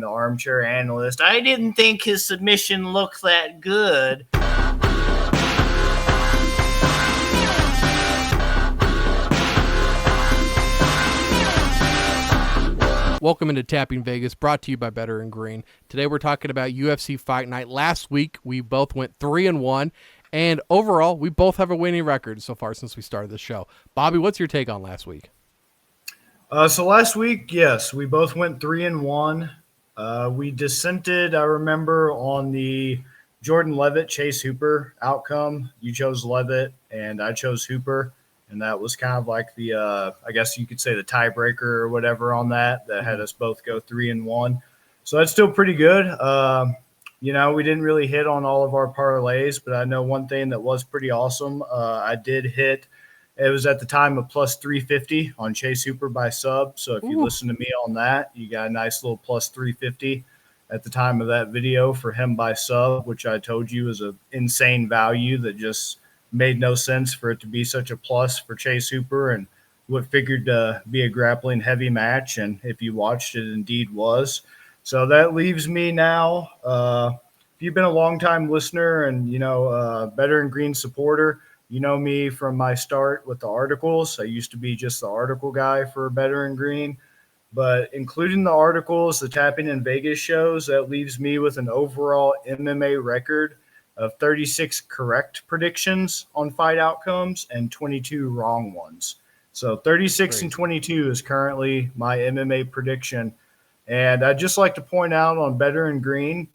the armchair analyst. I didn't think his submission looked that good. Welcome into Tapping Vegas, brought to you by Better and Green. Today we're talking about UFC Fight Night. Last week we both went 3-1, and overall we both have a winning record so far since we started the show. Bobby, what's your take on last week? So last week, yes, we both went 3-1. We dissented, I remember, on the Jordan Leavitt Chase Hooper outcome. You chose Leavitt, and I chose Hooper. And that was kind of like the, I guess you could say the tiebreaker or whatever on that had us both go 3-1. So that's still pretty good. We didn't really hit on all of our parlays, but I know one thing that was pretty awesome. I did hit, it was at the time of plus 350 on Chase Hooper by sub. So if you listen to me on that, you got a nice little plus 350 at the time of that video for him by sub, which I told you is an insane value that just made no sense for it to be such a plus for Chase Hooper and what figured to be a grappling heavy match. And if you watched, it indeed was. So that leaves me now. If you've been a longtime listener and, Better and Green supporter, you know me from my start with the articles. I used to be just the article guy for Better and Green. But including the articles, the Tapping in Vegas shows, that leaves me with an overall MMA record of 36 correct predictions on fight outcomes and 22 wrong ones. So 36 and 22 is currently my MMA prediction. And I'd just like to point out on Better and Green,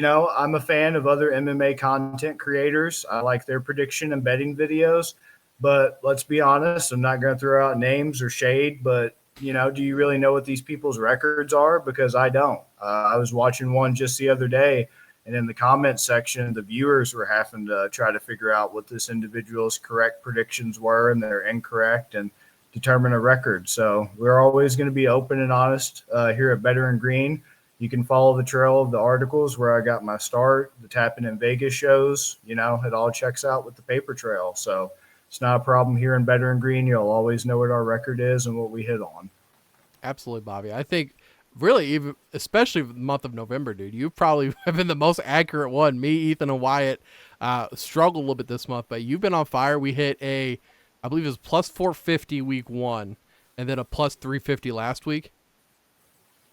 I'm a fan of other MMA content creators. I like their prediction and betting videos. But let's be honest, I'm not going to throw out names or shade, but, do you really know what these people's records are? Because I don't. I was watching one just the other day, and in the comment section, the viewers were having to try to figure out what this individual's correct predictions were, and they're incorrect, and determine a record. So we're always going to be open and honest here at Better and Green. You can follow the trail of the articles where I got my start, the Tapping in Vegas shows. It all checks out with the paper trail. So it's not a problem here in Better and Green. You'll always know what our record is and what we hit on. Absolutely, Bobby. I think really, even especially the month of November, dude, you probably have been the most accurate one. Me, Ethan, and Wyatt struggled a little bit this month, but you've been on fire. We hit I believe it was plus 450 week 1, and then a plus 350 last week.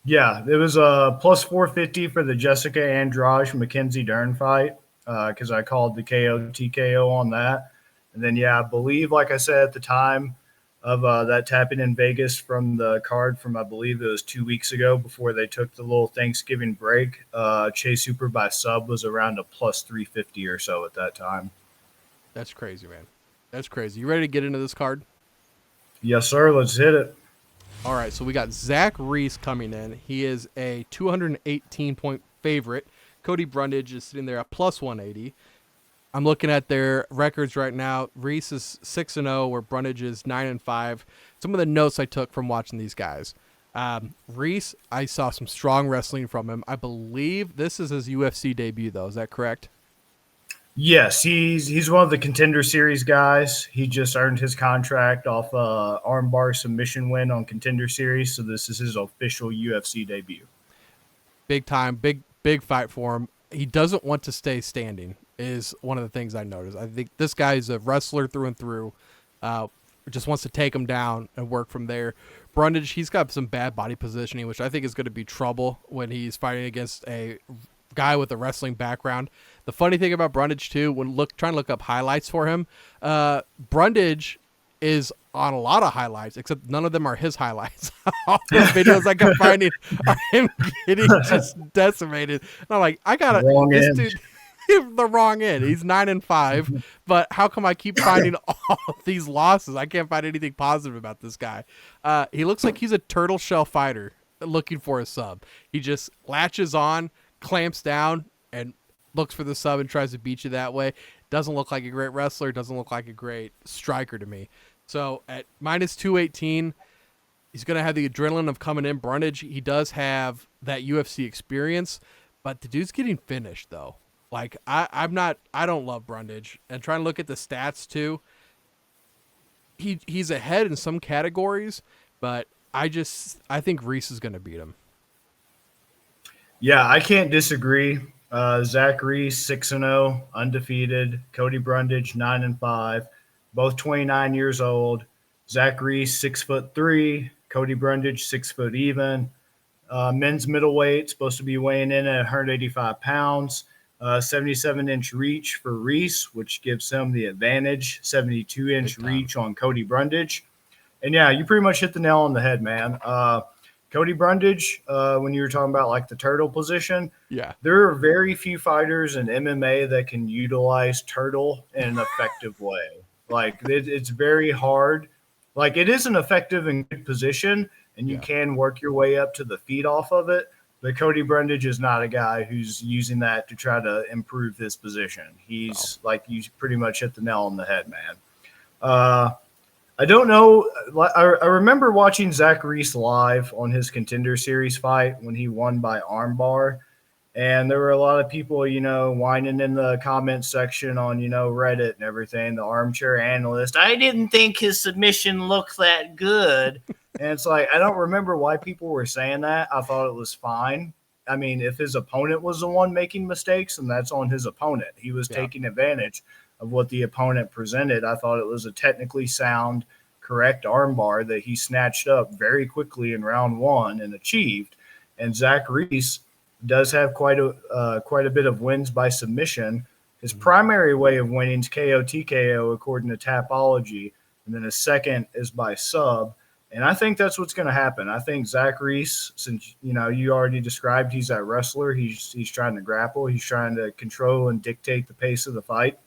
Yeah, it was a plus 450 for the Jessica Andrade Mackenzie Dern fight because I called the KO TKO on that. And then, I believe, like I said at the time of that Tapping in Vegas from the card from, I believe it was 2 weeks ago before they took the little Thanksgiving break, Chase Hooper by sub was around a plus 350 or so at that time. That's crazy, man. That's crazy. You ready to get into this card? Yes, sir. Let's hit it. All right, so we got Zach Reese coming in. He is a 218-point favorite. Cody Brundage is sitting there at plus 180. I'm looking at their records right now. Reese is 6-0, where Brundage is 9-5. Some of the notes I took from watching these guys. Reese, I saw some strong wrestling from him. I believe this is his UFC debut, though. Is that correct? Yes, he's one of the Contender Series guys. He just earned his contract off a armbar submission win on Contender Series, so this is his official UFC debut. Big time, big fight for him. He doesn't want to stay standing is one of the things I noticed. I think this guy is a wrestler through and through. Just wants to take him down and work from there. Brundage, he's got some bad body positioning, which I think is going to be trouble when he's fighting against a guy with a wrestling background. The funny thing about Brundage too, when trying to look up highlights for him, Brundage is on a lot of highlights, except none of them are his highlights. All the videos I can find are him getting just decimated. And I'm like, I gotta this dude. The wrong end. He's 9-5, but how come I keep finding all of these losses? I can't find anything positive about this guy. He looks like he's a turtle shell fighter looking for a sub. He just latches on, clamps down, and looks for the sub and tries to beat you that way. Doesn't look like a great wrestler. Doesn't look like a great striker to me. So at minus 218, he's going to have the adrenaline of coming in. Brundage, he does have that UFC experience, but the dude's getting finished though. Like I don't love Brundage, and trying to look at the stats too. He's ahead in some categories, but I think Reese is going to beat him. Yeah, I can't disagree. Zach Reese 6-0, undefeated. Cody Brundage 9-5, both 29 years old. Zach Reese 6'3", Cody Brundage 6 foot even. Men's middleweight supposed to be weighing in at 185 pounds. 77-inch reach for Reese, which gives him the advantage. 72-inch reach on Cody Brundage. And yeah, you pretty much hit the nail on the head, man. Cody Brundage, when you were talking about like the turtle position, Yeah. there are very few fighters in MMA that can utilize turtle in an effective way. Like it's very hard. Like it is an effective and good position, and you can work your way up to the feet off of it. But Cody Brundage is not a guy who's using that to try to improve his position. He's like you pretty much hit the nail on the head, man. I don't know. I remember watching Zach Reese live on his Contender Series fight when he won by armbar. And there were a lot of people, whining in the comment section on, Reddit and everything, the armchair analyst. I didn't think his submission looked that good. And it's like, I don't remember why people were saying that. I thought it was fine. I mean, if his opponent was the one making mistakes, and that's on his opponent. He was taking advantage of what the opponent presented. I thought it was a technically sound, correct armbar that he snatched up very quickly in round one and achieved. And Zach Reese does have quite a bit of wins by submission. His primary way of winning is KO TKO according to Tapology, and then his second is by sub. And I think that's what's going to happen. I think Zach Reese, since you already described he's that wrestler, he's trying to grapple, he's trying to control and dictate the pace of the fight.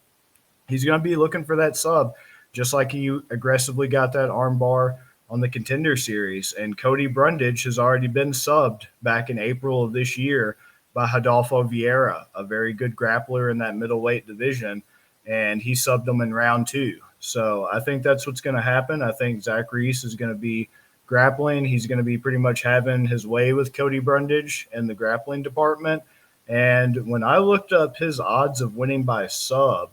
He's going to be looking for that sub, just like he aggressively got that armbar on the Contender Series. And Cody Brundage has already been subbed back in April of this year by Rodolfo Vieira, a very good grappler in that middleweight division, and he subbed him in round two. So I think that's what's going to happen. I think Zach Reese is going to be grappling. He's going to be pretty much having his way with Cody Brundage in the grappling department. And when I looked up his odds of winning by sub,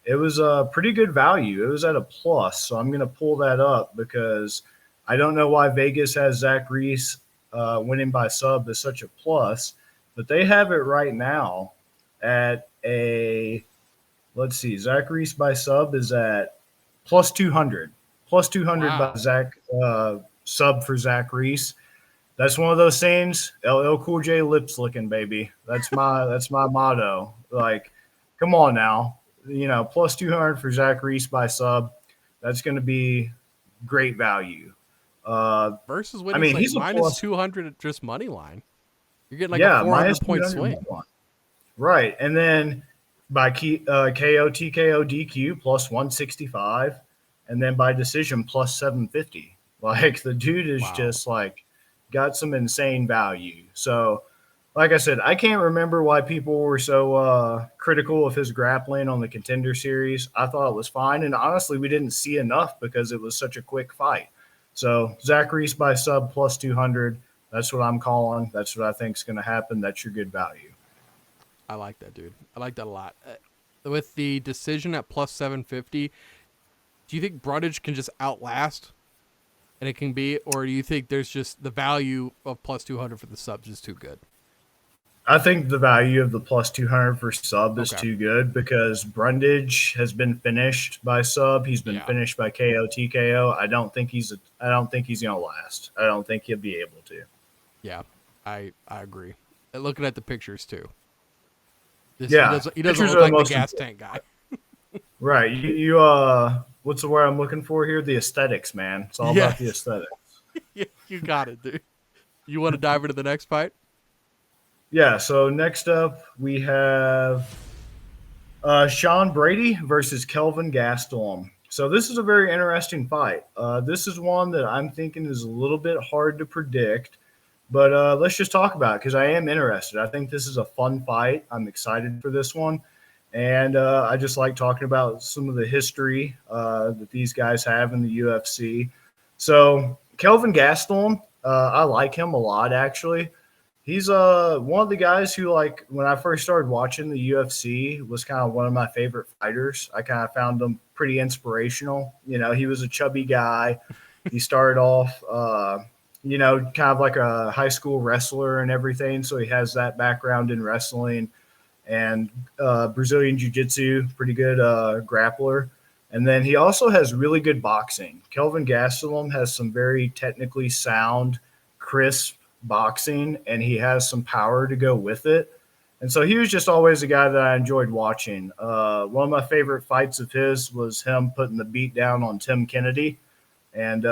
it was a pretty good value. It was at a plus. So I'm going to pull that up because I don't know why Vegas has Zach Reese winning by sub as such a plus, but they have it right now at a, let's see, Zach Reese by sub is at plus 200. Plus 200 by Zach sub for Zach Reese. That's one of those things. LL Cool J lips licking, baby. That's my motto. Like, come on now. Plus 200 for Zach Reese by sub. That's going to be great value. Versus winning, he's minus 200 at just money line. You're getting like a 400-point swing. Right. And then by KO TKO DQ plus 165, and then by decision plus 750. Like the dude is just like got some insane value. So like I said, I can't remember why people were so critical of his grappling on the Contender Series. I thought it was fine. And honestly, we didn't see enough because it was such a quick fight. So Zach Reese by sub plus 200. That's what I'm calling. That's what I think is going to happen. That's your good value. I like that, dude. I like that a lot. With the decision at plus 750, do you think Brundage can just outlast and it can be, or do you think there's just the value of plus 200 for the subs is too good? I think the value of the plus 200 for sub is too good because Brundage has been finished by sub. He's been finished by KO TKO. I don't think he's going to last. I don't think he'll be able to. Yeah, I agree. Looking at the pictures too. He doesn't look like the gas tank guy. Right. You what's the word I'm looking for here? The aesthetics, man. It's all about the aesthetics. You got it, dude. You want to dive into the next fight? Yeah, so next up we have Sean Brady versus Kelvin Gastelum. So this is a very interesting fight. This is one that I'm thinking is a little bit hard to predict, but let's just talk about it because I am interested. I think this is a fun fight. I'm excited for this one, and I just like talking about some of the history that these guys have in the UFC. So Kelvin Gastelum, I like him a lot, actually. He's one of the guys who, like, when I first started watching the UFC, was kind of one of my favorite fighters. I kind of found him pretty inspirational. He was a chubby guy. He started off kind of like a high school wrestler and everything. So he has that background in wrestling and Brazilian Jiu-Jitsu, pretty good grappler. And then he also has really good boxing. Kelvin Gastelum has some very technically sound, crisp boxing, and he has some power to go with it. And so he was just always a guy that I enjoyed watching. One of my favorite fights of his was him putting the beat down on Tim Kennedy. And,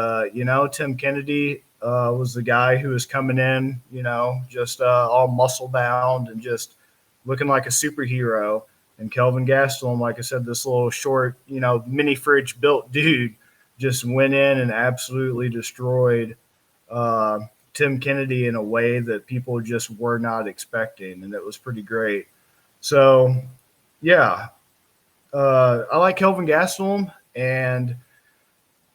Tim Kennedy was the guy who was coming in, just all muscle bound and just looking like a superhero. And Kelvin Gastelum, like I said, this little short, mini fridge built dude just went in and absolutely destroyed Tim Kennedy in a way that people just were not expecting. And it was pretty great. So, yeah, I like Kelvin Gastelum. And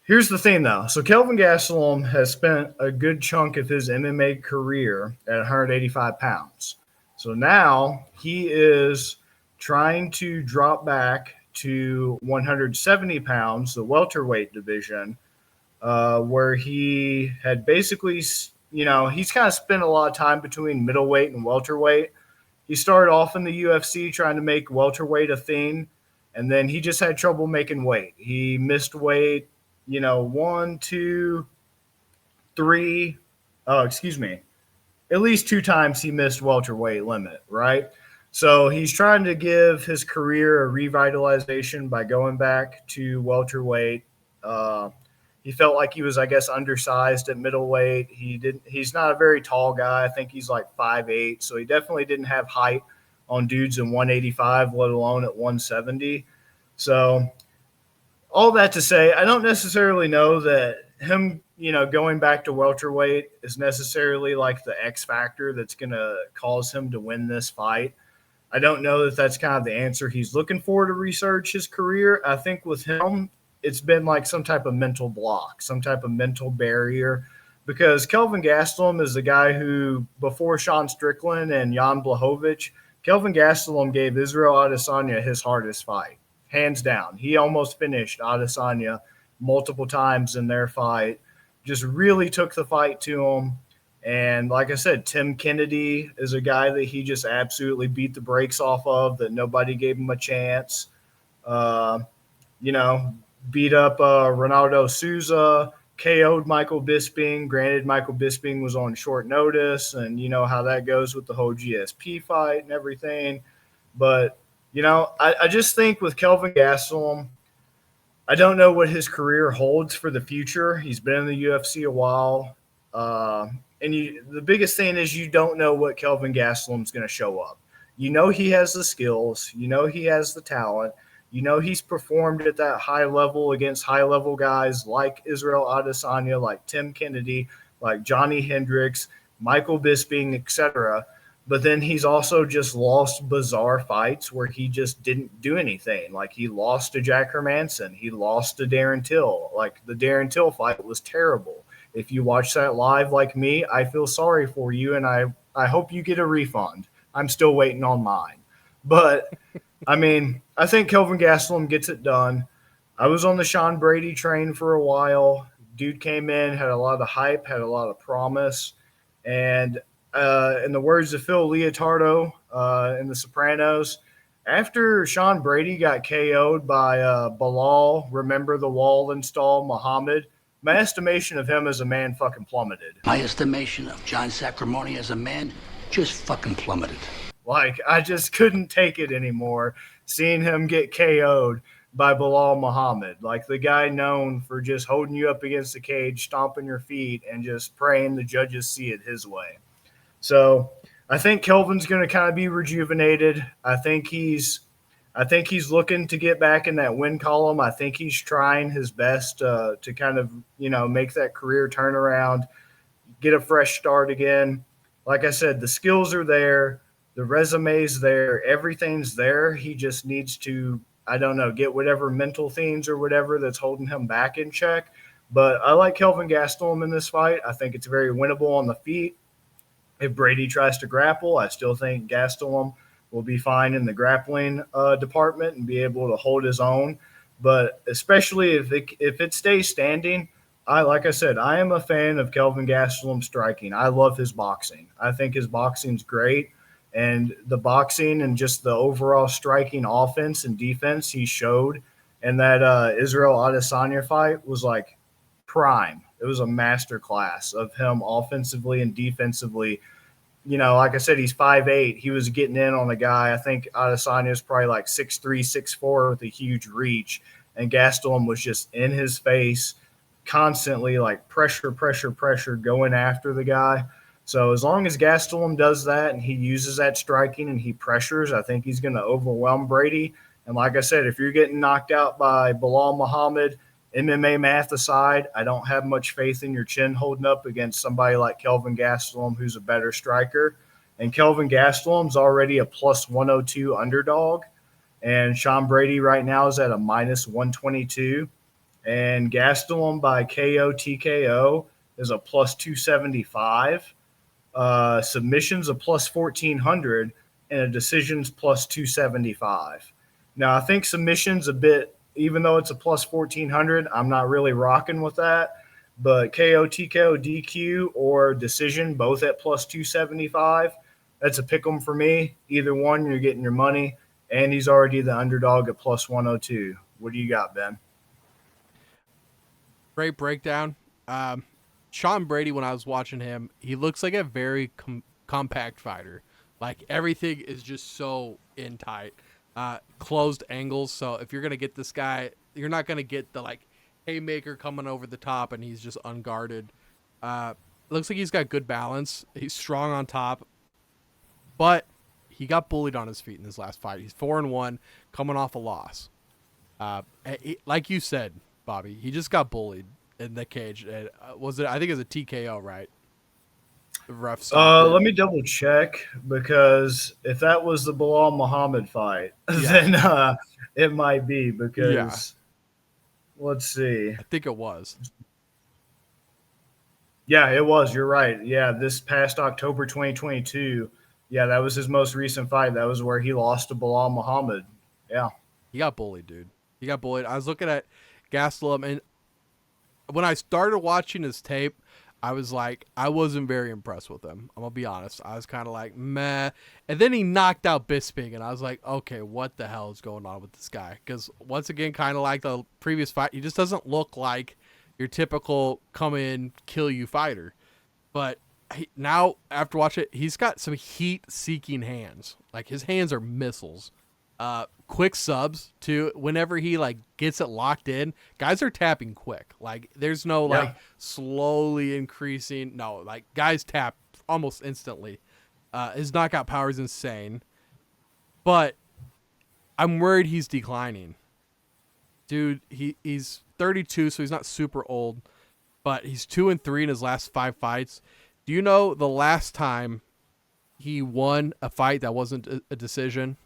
here's the thing, though. So Kelvin Gastelum has spent a good chunk of his MMA career at 185 pounds. So now he is trying to drop back to 170 pounds, the welterweight division, where he had basically, he's kind of spent a lot of time between middleweight and welterweight. He started off in the UFC trying to make welterweight a thing, and then he just had trouble making weight. He missed weight, one, two, three, excuse me, at least 2 times he missed welterweight limit, right? So he's trying to give his career a revitalization by going back to welterweight. He felt like he was, I guess, undersized at middleweight. He's not a very tall guy. I think he's like 5'8", so he definitely didn't have height on dudes in 185, let alone at 170. So all that to say, I don't necessarily know that him, going back to welterweight is necessarily like the X factor that's going to cause him to win this fight. I don't know that that's kind of the answer he's looking for to research his career. I think with him, it's been like some type of mental block, some type of mental barrier, because Kelvin Gastelum is the guy who, before Sean Strickland and Jan Blachowicz, Kelvin Gastelum gave Israel Adesanya his hardest fight, hands down. He almost finished Adesanya multiple times in their fight, just really took the fight to him. And like I said, Tim Kennedy is a guy that he just absolutely beat the brakes off of, that nobody gave him a chance. Beat up Ronaldo Souza, KO'd Michael Bisping. Granted, Michael Bisping was on short notice, and you know how that goes with the whole GSP fight and everything. But, I just think with Kelvin Gastelum, I don't know what his career holds for the future. He's been in the UFC a while. The biggest thing is you don't know what Kelvin Gastelum's going to show up. He has the skills. He has the talent. He's performed at that high level against high-level guys like Israel Adesanya, like Tim Kennedy, like Johnny Hendricks, Michael Bisping, etc. But then he's also just lost bizarre fights where he just didn't do anything. Like he lost to Jack Hermanson. He lost to Darren Till. Like the Darren Till fight was terrible. If you watch that live like me, I feel sorry for you, and I hope you get a refund. I'm still waiting on mine. But, I think Kelvin Gastelum gets it done. I was on the Sean Brady train for a while. Dude came in, had a lot of hype, had a lot of promise. And in the words of Phil Leotardo in The Sopranos, after Sean Brady got KO'd by Bilal, remember the wall install Muhammad, my estimation of him as a man fucking plummeted. My estimation of John Sacramone as a man just fucking plummeted. Like, I just couldn't take it anymore, seeing him get KO'd by Bilal Muhammad. Like, the guy known for just holding you up against the cage, stomping your feet, and just praying the judges see it his way. So I think Kelvin's going to kind of be rejuvenated. I think he's looking to get back in that win column. I think he's trying his best to kind of, make that career turnaround, get a fresh start again. Like I said, the skills are there. The resume's there. Everything's there. He just needs to, get whatever mental things or whatever that's holding him back in check. But I like Kelvin Gastelum in this fight. I think it's very winnable on the feet. If Brady tries to grapple, I still think Gastelum will be fine in the grappling department and be able to hold his own. But especially if it stays standing, like I said, I am a fan of Kelvin Gastelum striking. I love his boxing. I think his boxing's great, and the boxing and just the overall striking offense and defense he showed in that Israel Adesanya fight was like prime. It was a master class of him offensively and defensively. Like I said, he's 5'8". He was getting in on a guy. I think Adesanya is probably like 6'3", 6'4", with a huge reach, and Gastelum was just in his face constantly, like pressure, pressure, pressure, going after the guy. So as long as Gastelum does that and he uses that striking and he pressures, I think he's going to overwhelm Brady. And like I said, if you're getting knocked out by Bilal Muhammad, MMA math aside, I don't have much faith in your chin holding up against somebody like Kelvin Gastelum, who's a better striker. And Kelvin Gastelum's already a plus 102 underdog. And Sean Brady right now is at a minus 122. And Gastelum by KO TKO is a plus 275. Submissions a plus 1400, and a decisions plus 275. Now, I think submissions a bit, even though it's a plus 1400, I'm not really rocking with that. But KO, TKO, DQ, or decision, both at plus 275, that's a pick 'em for me. Either one, you're getting your money, and he's already the underdog at plus 102. What do you got, Ben? Great breakdown. Sean Brady, when I was watching him, he looks like a very compact fighter. Like everything is just so in tight, closed angles. So if you're gonna get this guy, you're not gonna get the like haymaker coming over the top and he's just unguarded. Looks like he's got good balance. He's strong on top, but he got bullied on his feet in his last fight. He's 4-1, coming off a loss. Like you said, Bobby, he just got bullied in the cage. Was it? I think it was a TKO, right? Let me double check, because if that was the Bilal Muhammad fight, then it might be, because let's see. I think it was. Yeah, it was. You're right. Yeah, this past October 2022. Yeah, that was his most recent fight. That was where he lost to Bilal Muhammad. Yeah. He got bullied, dude. He got bullied. I was looking at Gastelum, and when I started watching his tape, I was like, I wasn't very impressed with him. I'm going to be honest. I was kind of like, meh. And then he knocked out Bisping, and I was like, okay, what the hell is going on with this guy? Because once again, kind of like the previous fight, he just doesn't look like your typical come in, kill you fighter. But now, after watching it, he's got some heat-seeking hands. Like, his hands are missiles. Quick subs too. Whenever he like gets it locked in, guys are tapping quick. Like there's no like slowly increasing. No, like guys tap almost instantly. His knockout power is insane, but I'm worried he's declining. Dude, he's 32, so he's not super old, but he's 2-3 in his last 5 fights. Do you know the last time he won a fight that wasn't a decision?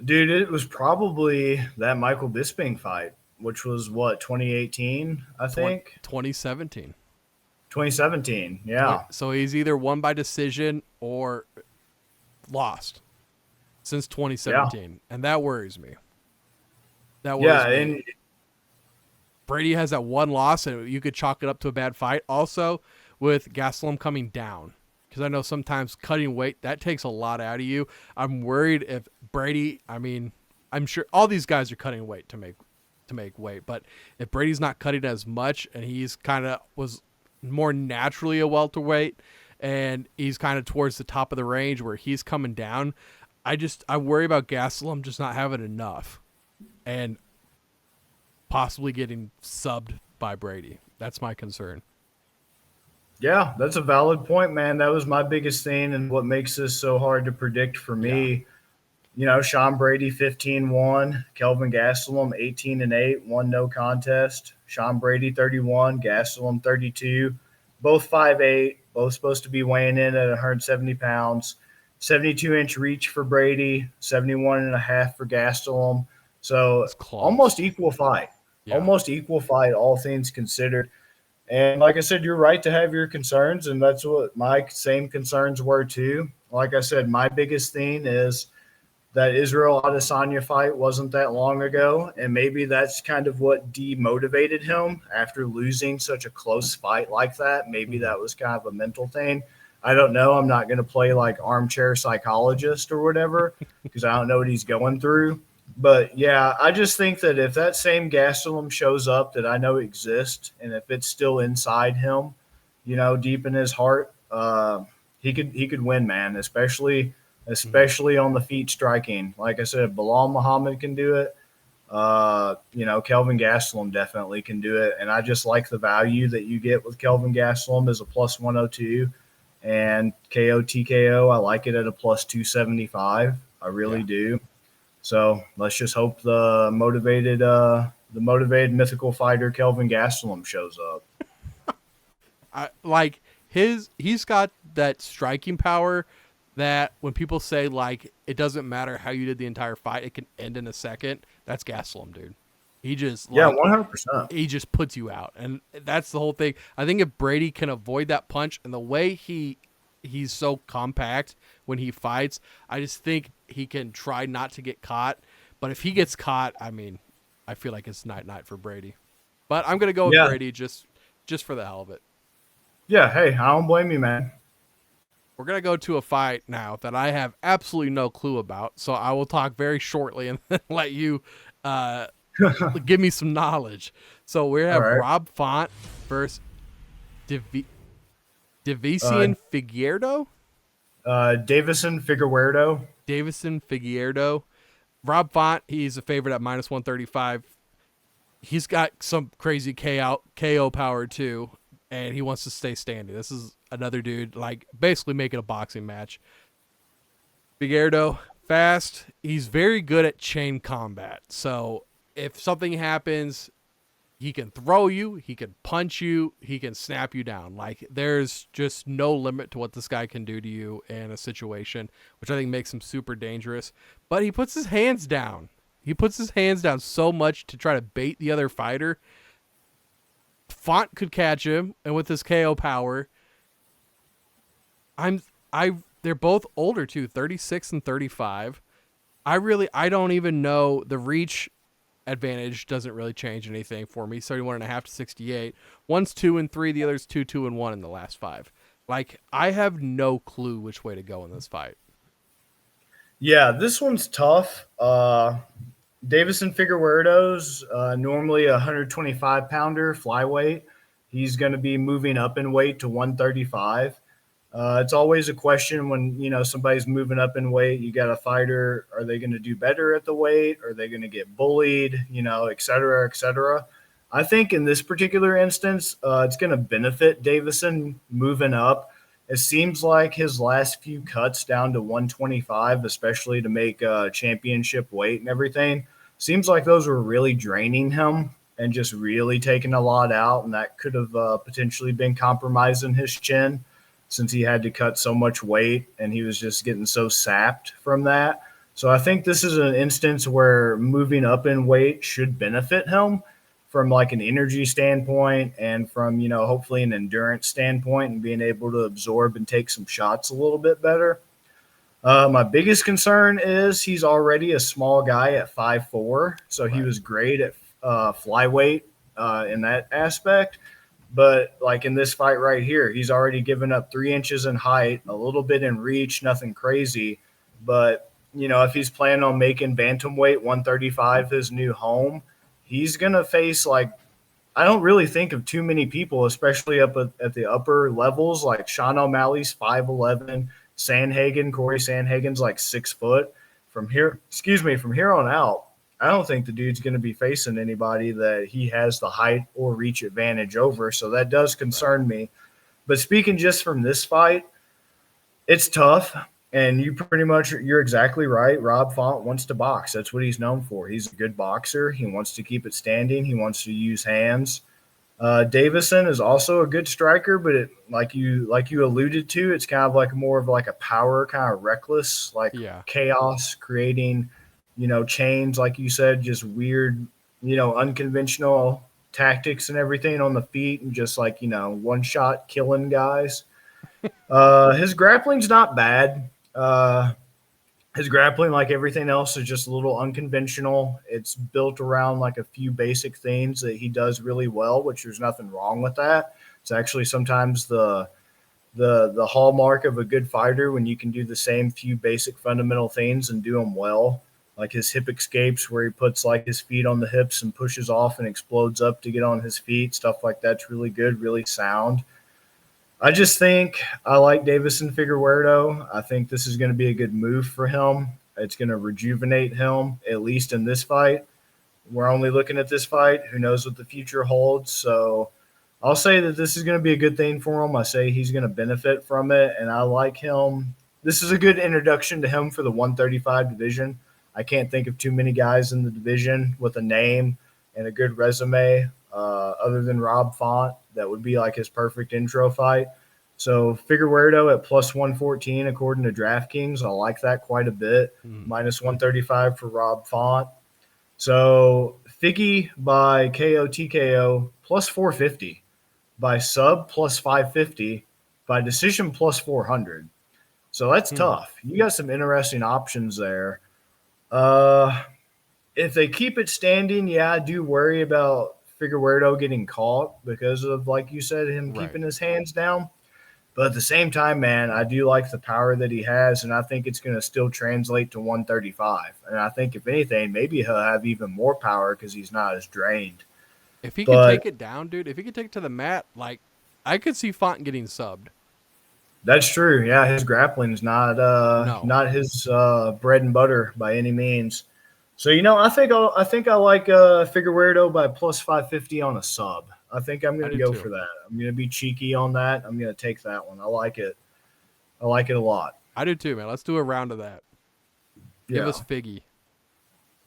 Dude, it was probably that Michael Bisping fight, which was what, 2018, I think? 2017. 2017, yeah. So he's either won by decision or lost since 2017, and that worries me. That worries me. And Brady has that one loss, and you could chalk it up to a bad fight. Also, with Gastelum coming down, because I know sometimes cutting weight, that takes a lot out of you. I'm worried if Brady, I mean, I'm sure all these guys are cutting weight to make weight, but if Brady's not cutting as much and he's kind of was more naturally a welterweight and he's kind of towards the top of the range where he's coming down, I worry about Gastelum just not having enough and possibly getting subbed by Brady. That's my concern. Yeah, that's a valid point, man. That was my biggest thing and what makes this so hard to predict for me. Yeah. Sean Brady 15-1, Kelvin Gastelum 18-8, 1 no contest. Sean Brady 31, Gastelum 32, both 5'8", both supposed to be weighing in at 170 pounds. 72-inch reach for Brady, 71.5 for Gastelum. So almost equal fight. Yeah. Almost equal fight, all things considered. And like I said, you're right to have your concerns, and that's what my same concerns were too. Like I said, my biggest thing is that Israel Adesanya fight wasn't that long ago, and maybe that's kind of what demotivated him after losing such a close fight like that. Maybe that was kind of a mental thing. I don't know. I'm not going to play like armchair psychologist or whatever because I don't know what he's going through. But yeah, I just think that if that same Gastelum shows up that I know exists, and if it's still inside him, deep in his heart, he could win, man. Especially on the feet striking. Like I said, Bilal Muhammad can do it. Kelvin Gastelum definitely can do it. And I just like the value that you get with Kelvin Gastelum as a plus 102 and KO TKO. I like it at a plus 275. I really do. So let's just hope the motivated mythical fighter Kelvin Gastelum shows up. He's got that striking power that when people say like it doesn't matter how you did the entire fight, it can end in a second. That's Gastelum, dude. He just 100%. He just puts you out, and that's the whole thing. I think if Brady can avoid that punch and the way he's so compact when he fights, I just think he can try not to get caught. But if he gets caught, I mean, I feel like it's night for Brady. But I'm gonna go with Brady just for the hell of it. Yeah, hey, I don't blame you, man. We're going to go to a fight now that I have absolutely no clue about, so I will talk very shortly and then let you give me some knowledge. So we have Rob Font versus Davison Figueiredo? Davison Figueiredo. Rob Font, he's a favorite at minus 135. He's got some crazy KO power too, and he wants to stay standing. This is another dude, like, basically making a boxing match. Figueiredo, fast. He's very good at chain combat. So if something happens, he can throw you, he can punch you, he can snap you down. Like, there's just no limit to what this guy can do to you in a situation, which I think makes him super dangerous. But he puts his hands down. He puts his hands down so much to try to bait the other fighter. Font could catch him, and with his KO power, they're both older too, 36 and 35. I don't even know, the reach advantage doesn't really change anything for me. 31.5 to 68. One's 2-3, the other's 2-1 in the last 5. Like, I have no clue which way to go in this fight. Yeah, this one's tough. Davison Figueiredo's normally a 125-pounder flyweight. He's going to be moving up in weight to 135. It's always a question when, somebody's moving up in weight. You got a fighter. Are they going to do better at the weight? Are they going to get bullied, et cetera, et cetera? I think in this particular instance, it's going to benefit Davison moving up. It seems like his last few cuts down to 125, especially to make championship weight and everything, seems like those were really draining him and just really taking a lot out. And that could have potentially been compromising his chin, since he had to cut so much weight and he was just getting so sapped from that. So I think this is an instance where moving up in weight should benefit him from like an energy standpoint and from, hopefully an endurance standpoint and being able to absorb and take some shots a little bit better. My biggest concern is he's already a small guy at 5'4", so he was great at flyweight in that aspect. But like in this fight right here, he's already given up 3 inches in height, a little bit in reach, nothing crazy. But, if he's planning on making bantamweight 135 his new home, he's going to face I don't really think of too many people, especially up at the upper levels, like Sean O'Malley's 5'11", Corey Sandhagen's like 6 foot. From here on out, I don't think the dude's going to be facing anybody that he has the height or reach advantage over. So that does concern me. But speaking just from this fight, it's tough. And you're exactly right. Rob Font wants to box. That's what he's known for. He's a good boxer. He wants to keep it standing. He wants to use hands. Davison is also a good striker, but like you alluded to, it's kind of like more of like a power, kind of reckless, chaos creating, chains, like you said, just weird, unconventional tactics and everything on the feet and just one shot killing guys. His grappling's not bad. His grappling, like everything else, is just a little unconventional. It's built around like a few basic things that he does really well, which there's nothing wrong with that. It's actually sometimes the hallmark of a good fighter when you can do the same few basic fundamental things and do them well. Like his hip escapes, where he puts like his feet on the hips and pushes off and explodes up to get on his feet. Stuff like that's really good, really sound. I just think I like Davison Figueroa. I think this is going to be a good move for him. It's going to rejuvenate him, at least in this fight. We're only looking at this fight. Who knows what the future holds? So I'll say that this is going to be a good thing for him. I say he's going to benefit from it, and I like him. This is a good introduction to him for the 135 division. I can't think of too many guys in the division with a name and a good resume other than Rob Font. That would be like his perfect intro fight. So Figueroa at plus 114 according to DraftKings. I like that quite a bit. Minus 135 for Rob Font. So Figgy by KO TKO plus 450. By sub plus 550. By decision plus 400. So that's tough. You got some interesting options there. If they keep it standing, yeah, I do worry about Figueroa getting caught because of, like you said, him keeping his hands down. But at the same time, man, I do like the power that he has, and I think it's going to still translate to 135. And I think, if anything, maybe he'll have even more power because he's not as drained. If he can take it down, dude, if he can take it to the mat, like, I could see Font getting subbed. That's true. Yeah, his grappling is not his bread and butter by any means. So I think I like Figueroa by plus 550 on a sub. I think I'm going to go for that. I'm going to be cheeky on that. I'm going to take that one. I like it. I like it a lot. I do too, man. Let's do a round of that. Yeah. Give us Figgy.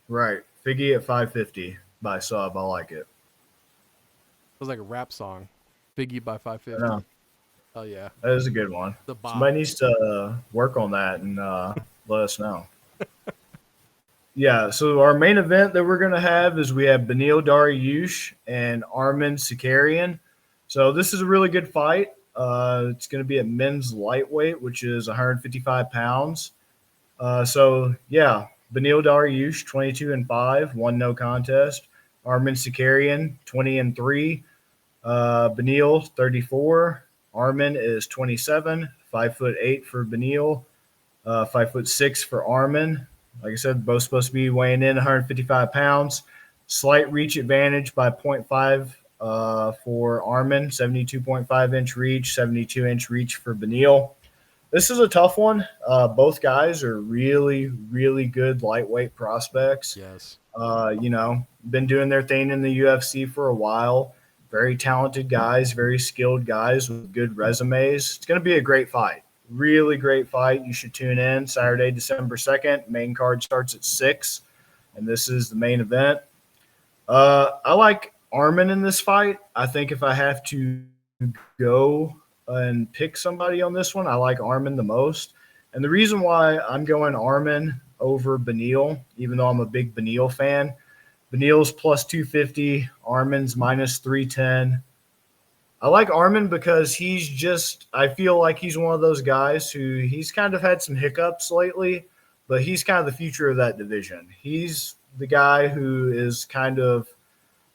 Right, Figgy at 550 by sub. I like it. It was like a rap song. Figgy by 550. Oh yeah, that is a good one. Somebody needs to work on that and let us know. Yeah, so our main event that we're going to have is we have Beneil Dariush and Arman Tsarukyan. So this is a really good fight. It's going to be at men's lightweight, which is 155 pounds. So, yeah, Beneil Dariush, 22-5, won no contest. Arman Tsarukyan, 20-3. Beneil, 34. Arman is 27, 5'8" for Beneil, 5'6" for Arman. Like I said, both supposed to be weighing in 155 pounds. Slight reach advantage by 0.5 for Arman, 72.5-inch reach, 72-inch reach for Beneil. This is a tough one. Both guys are really, really good lightweight prospects. Yes. Been doing their thing in the UFC for a while. Very talented guys, very skilled guys with good resumes. It's going to be a great fight. Really great fight. You should tune in Saturday, December 2nd. Main card starts at 6, and this is the main event. I like Arman in this fight. I think if I have to go and pick somebody on this one, I like Arman the most. And the reason why I'm going Arman over Beneil, even though I'm a big Beneil fan, Beneil's plus 250, Arman's minus 310. I like Arman because I feel like he's one of those guys who he's kind of had some hiccups lately, but he's kind of the future of that division. He's the guy who is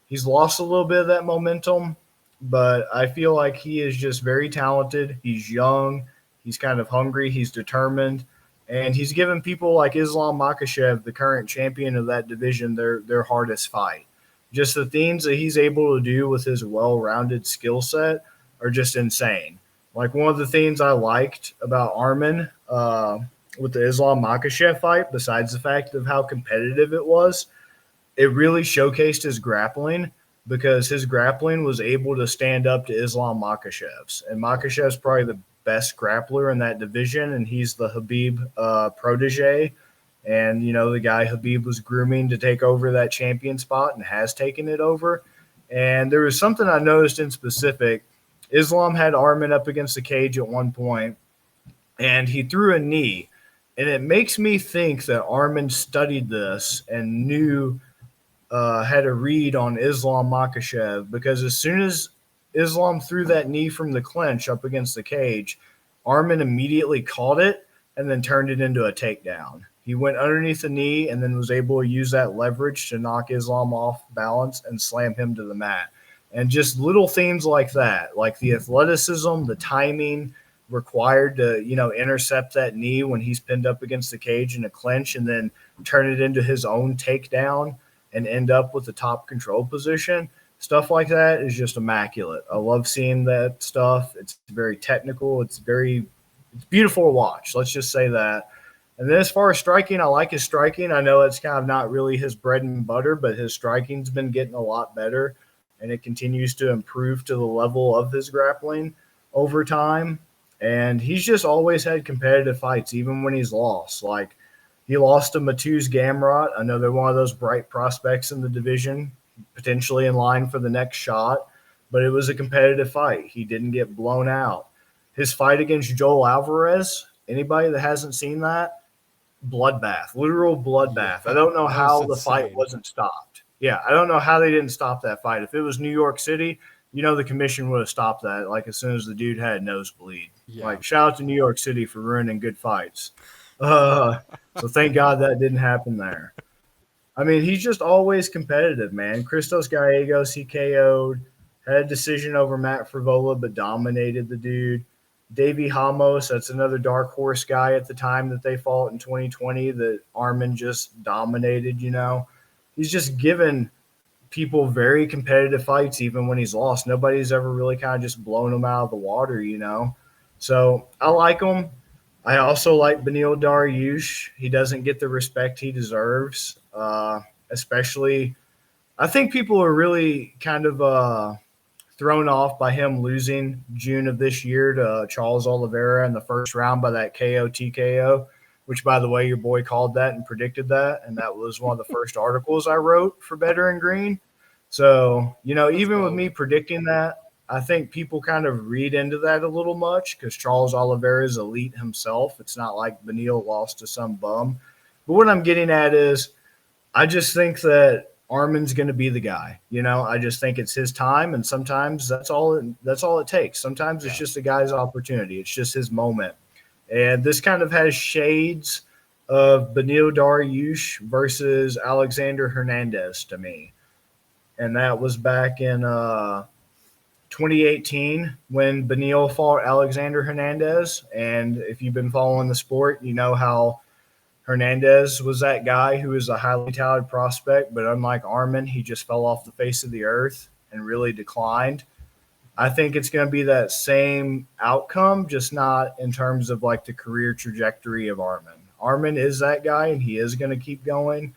he's lost a little bit of that momentum, but I feel like he is just very talented. He's young. He's kind of hungry. He's determined. And he's given people like Islam Makhachev, the current champion of that division, their hardest fight. Just the things that he's able to do with his well-rounded skill set are just insane. Like one of the things I liked about Arman with the Islam Makhachev fight, besides the fact of how competitive it was, it really showcased his grappling because his grappling was able to stand up to Islam Makhachev's. And Makhachev's probably the best grappler in that division, and he's the Khabib protege. And, the guy Khabib was grooming to take over that champion spot and has taken it over. And there was something I noticed in specific. Islam had Arman up against the cage at one point, and he threw a knee. And it makes me think that Arman studied this and knew had a read on Islam Makhachev, because as soon as Islam threw that knee from the clinch up against the cage, Arman immediately caught it and then turned it into a takedown. He went underneath the knee and then was able to use that leverage to knock Islam off balance and slam him to the mat. And just little things like that, like the athleticism, the timing required to, intercept that knee when he's pinned up against the cage in a clinch and then turn it into his own takedown and end up with the top control position. Stuff like that is just immaculate. I love seeing that stuff. It's very technical. It's beautiful to watch. Let's just say that. And then as far as striking, I like his striking. I know it's kind of not really his bread and butter, but his striking's been getting a lot better, and it continues to improve to the level of his grappling over time. And he's just always had competitive fights, even when he's lost. Like, he lost to Mateusz Gamrot, another one of those bright prospects in the division, potentially in line for the next shot, but it was a competitive fight. He didn't get blown out. His fight against Joel Alvarez, anybody that hasn't seen that, bloodbath, literal bloodbath. I don't know how the fight wasn't stopped. Yeah, I don't know how they didn't stop that fight. If it was New York City, the commission would have stopped that like as soon as the dude had nosebleed. Yeah. Like, shout out to New York City for ruining good fights. So thank God that didn't happen there. I mean, he's just always competitive, man. Christos Gallegos, he KO'd, had a decision over Matt Frivola, but dominated the dude. Davey Hamos, that's another dark horse guy at the time that they fought in 2020 that Arman just dominated, He's just given people very competitive fights even when he's lost. Nobody's ever really kind of just blown him out of the water, So I like him. I also like Beneil Dariush. He doesn't get the respect he deserves, especially I think people are really kind of thrown off by him losing June of this year to Charles Oliveira in the first round by that KO TKO, which, by the way, your boy called that and predicted that, and that was one of the first articles I wrote for Better and Green. So, even with me predicting that, I think people kind of read into that a little much because Charles Oliveira is elite himself. It's not like Beneil lost to some bum. But what I'm getting at is I just think that Arman's going to be the guy. I just think it's his time, and sometimes that's all it takes. Sometimes it's just a guy's opportunity. It's just his moment. And this kind of has shades of Beneil Dariush versus Alexander Hernandez to me. And that was back in 2018 when Beneil fought Alexander Hernandez. And if you've been following the sport, you know how Hernandez was that guy who was a highly touted prospect, but unlike Arman, he just fell off the face of the earth and really declined. I think it's going to be that same outcome, just not in terms of like the career trajectory of Arman. Arman is that guy, and he is going to keep going.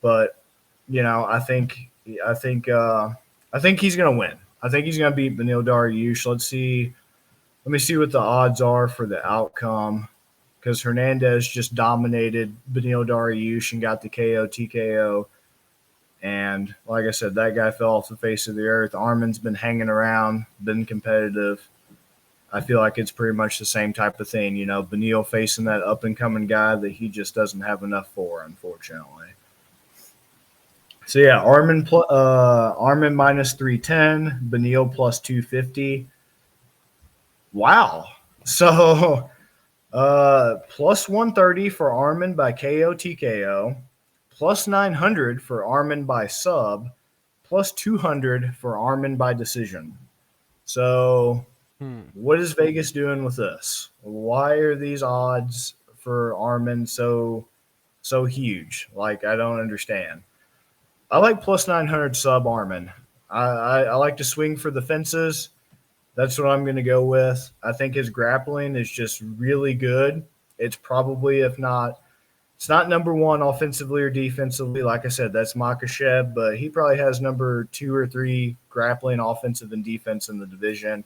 But I think he's going to win. I think he's going to beat Beneil Dariush. Let me see what the odds are for the outcome, because Hernandez just dominated Beneil Dariush and got the KO TKO. And like I said, that guy fell off the face of the earth. Arman's been hanging around, been competitive. I feel like it's pretty much the same type of thing. Beneil facing that up-and-coming guy that he just doesn't have enough for, unfortunately. So, yeah, Arman minus 310, Beneil plus 250. Wow. So, plus 130 for Arman by KO TKO. Plus 900 for Arman by sub, plus 200 for Arman by decision. So what is Vegas doing with this? Why are these odds for Arman so huge? Like, I don't understand. I like plus 900 sub Arman. I like to swing for the fences. That's what I'm going to go with. I think his grappling is just really good. It's probably, if not, it's not number one offensively or defensively. Like I said, that's Makhachev, but he probably has number 2 or 3 grappling, offensive, and defense in the division.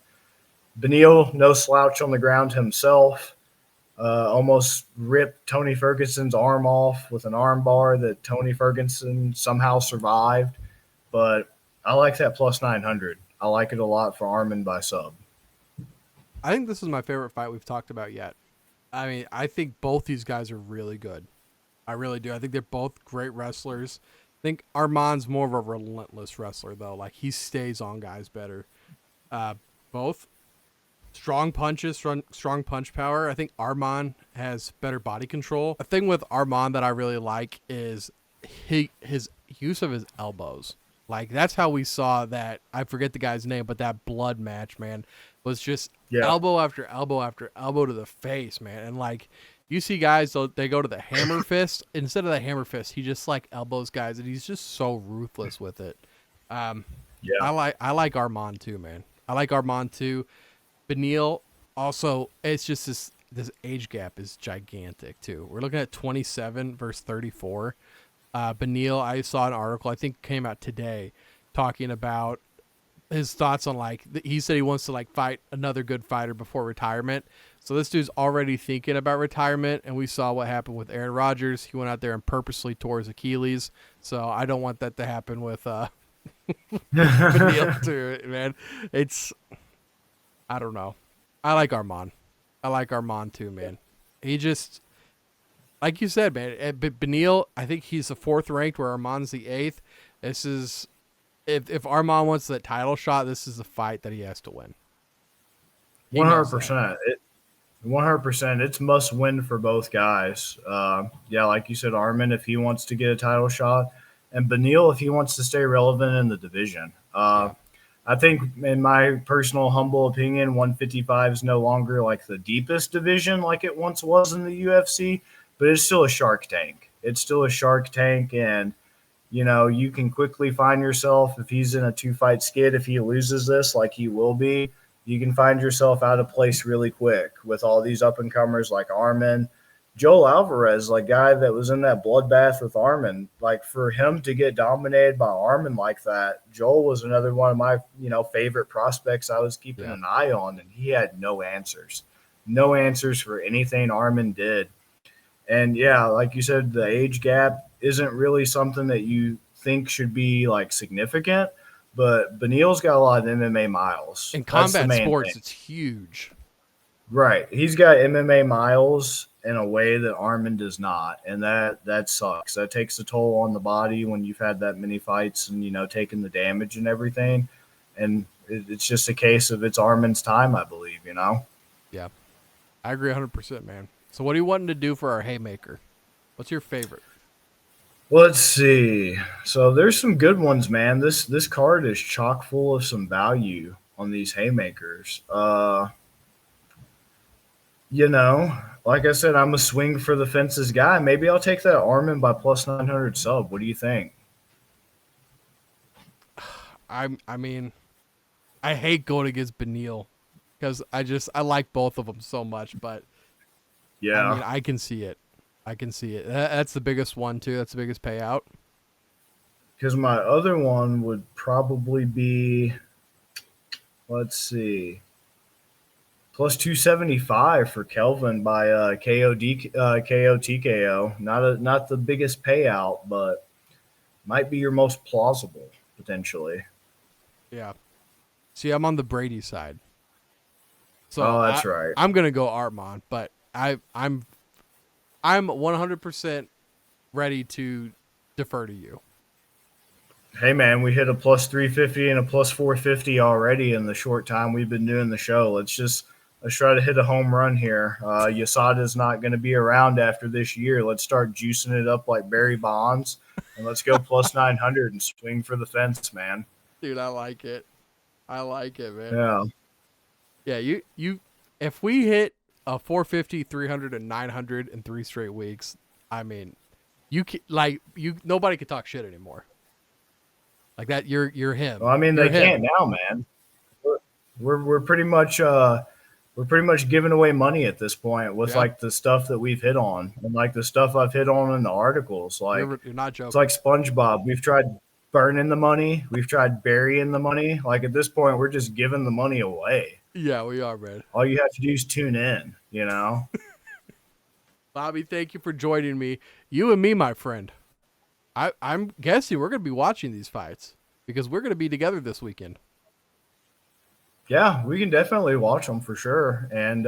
Beneil, no slouch on the ground himself. Almost ripped Tony Ferguson's arm off with an arm bar that Tony Ferguson somehow survived. But I like that plus 900. I like it a lot for Arman by sub. I think this is my favorite fight we've talked about yet. I mean, I think both these guys are really good. I really do. I think they're both great wrestlers. I think Arman's more of a relentless wrestler, though. Like, he stays on guys better. Both strong punches, strong punch power. I think Arman has better body control. A thing with Arman that I really like is his use of his elbows. Like, that's how we saw that, I forget the guy's name, but that blood match, man, was just elbow after elbow after elbow to the face, man. And, like, you see guys, they go to the hammer fist. Instead of the hammer fist, he just, like, elbows guys, and he's just so ruthless with it. I like Arman, too, man. I like Arman, too. Beneil, also, it's just this age gap is gigantic, too. We're looking at 27 versus 34. Beneil, I saw an article, I think came out today, talking about his thoughts on, like, he said he wants to, like, fight another good fighter before retirement. So this dude's already thinking about retirement, and we saw what happened with Aaron Rodgers. He went out there and purposely tore his Achilles. So I don't want that to happen with Beneil too, man. I don't know. I like Arman. I like Arman too, man. He just, like you said, man, Beneil, I think he's the 4th ranked where Arman's the 8th. This is, if Arman wants that title shot, this is the fight that he has to win. 100%. 100%. It's must win for both guys. Like you said, Arman, if he wants to get a title shot, and Beneil, if he wants to stay relevant in the division. I think, in my personal humble opinion, 155 is no longer like the deepest division like it once was in the UFC, but it's still a shark tank. It's still a shark tank, and, you can quickly find yourself, if he's in a 2-fight skid, if he loses this like he will be, you can find yourself out of place really quick with all these up-and-comers like Arman. Joel Alvarez, like, guy that was in that bloodbath with Arman, like, for him to get dominated by Arman like that, Joel was another one of my, favorite prospects I was keeping an eye on, and he had no answers for anything Arman did. And like you said, the age gap isn't really something that you think should be, like, significant, but Beneil's got a lot of MMA miles. In combat sports, it's huge. Right. He's got MMA miles in a way that Arman does not, and that sucks. That takes a toll on the body when you've had that many fights and, taking the damage and everything. And it's just a case of it's Arman's time, I believe, Yeah. I agree 100%, man. So what are you wanting to do for our haymaker? What's your favorite? Let's see. So there's some good ones, man. This card is chock full of some value on these haymakers. Like I said, I'm a swing for the fences guy. Maybe I'll take that Arman by plus 900 sub. What do you think? I mean, I hate going against Beneil because I like both of them so much, but yeah, I mean, I can see it. That's the biggest one too. That's the biggest payout. Because my other one would probably be, let's see, plus 275 for Kelvin by KO TKO. Not the biggest payout, but might be your most plausible potentially. Yeah. See, I'm on the Brady side. So that's right. I'm gonna go Arman, but I'm 100% ready to defer to you. Hey man, we hit a plus 350 and a plus 450 already in the short time we've been doing the show. Let's try to hit a home run here. Yasada's not going to be around after this year. Let's start juicing it up like Barry Bonds, and let's go plus 900 and swing for the fence, man. Dude, I like it. I like it, man. Yeah. Yeah, you if we hit a 450, 300, and 900 in 3 straight weeks, I mean, nobody could talk shit anymore. Like that, you're him. Well, I mean, they can't now, man. We're pretty much giving away money at this point with like the stuff that we've hit on and like the stuff I've hit on in the articles. Like, you're not joking. It's like SpongeBob. We've tried burning the money. We've tried burying the money. Like at this point, we're just giving the money away. Yeah, we are, man. All you have to do is tune in, Bobby, thank you for joining me. You and me, my friend. I'm guessing we're going to be watching these fights because we're going to be together this weekend. Yeah, we can definitely watch them for sure. And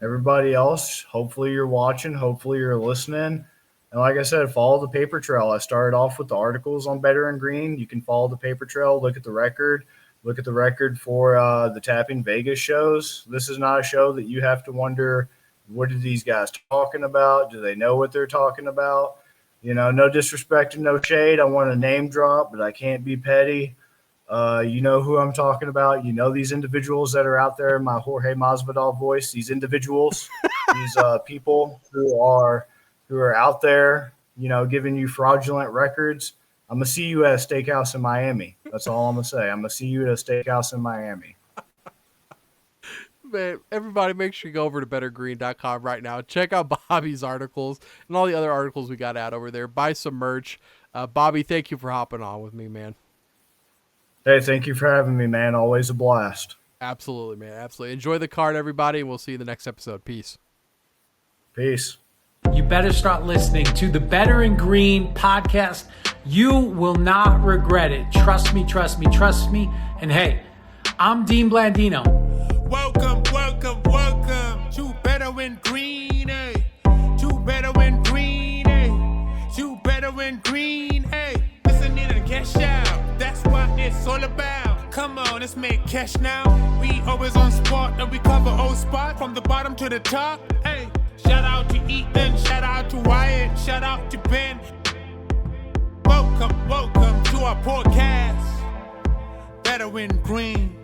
everybody else, hopefully you're watching. Hopefully you're listening. And like I said, follow the paper trail. I started off with the articles on Better and Green. You can follow the paper trail, look at the record. Look at the record for the Tapping Vegas shows. This is not a show that you have to wonder, what are these guys talking about? Do they know what they're talking about? No disrespect and no shade. I want to name drop, but I can't be petty. You know who I'm talking about. You know these individuals that are out there in my Jorge Masvidal voice. These individuals, these people who are out there, giving you fraudulent records. I'm gonna see you at a steakhouse in Miami. That's all I'm gonna say. I'm gonna see you at a steakhouse in Miami. Man, everybody, make sure you go over to bettergreen.com right now. Check out Bobby's articles and all the other articles we got out over there. Buy some merch. Bobby, thank you for hopping on with me, man. Hey, thank you for having me, man. Always a blast. Absolutely, man. Absolutely. Enjoy the card, everybody, and we'll see you in the next episode. Peace. Peace. You better start listening to the Better in Green podcast. You will not regret it. Trust me, trust me, trust me. And hey, I'm Dean Blandino. Welcome, welcome, welcome to Better in Green, eh? To Better in Green, eh? To Better in Green, eh? Listen in and cash out. That's what it's all about. Come on, let's make cash now. We always on spot and we cover old spot from the bottom to the top. Hey, shout out to Ethan, shout out to Wyatt, shout out to Ben. Welcome, welcome to our podcast. Better in Green.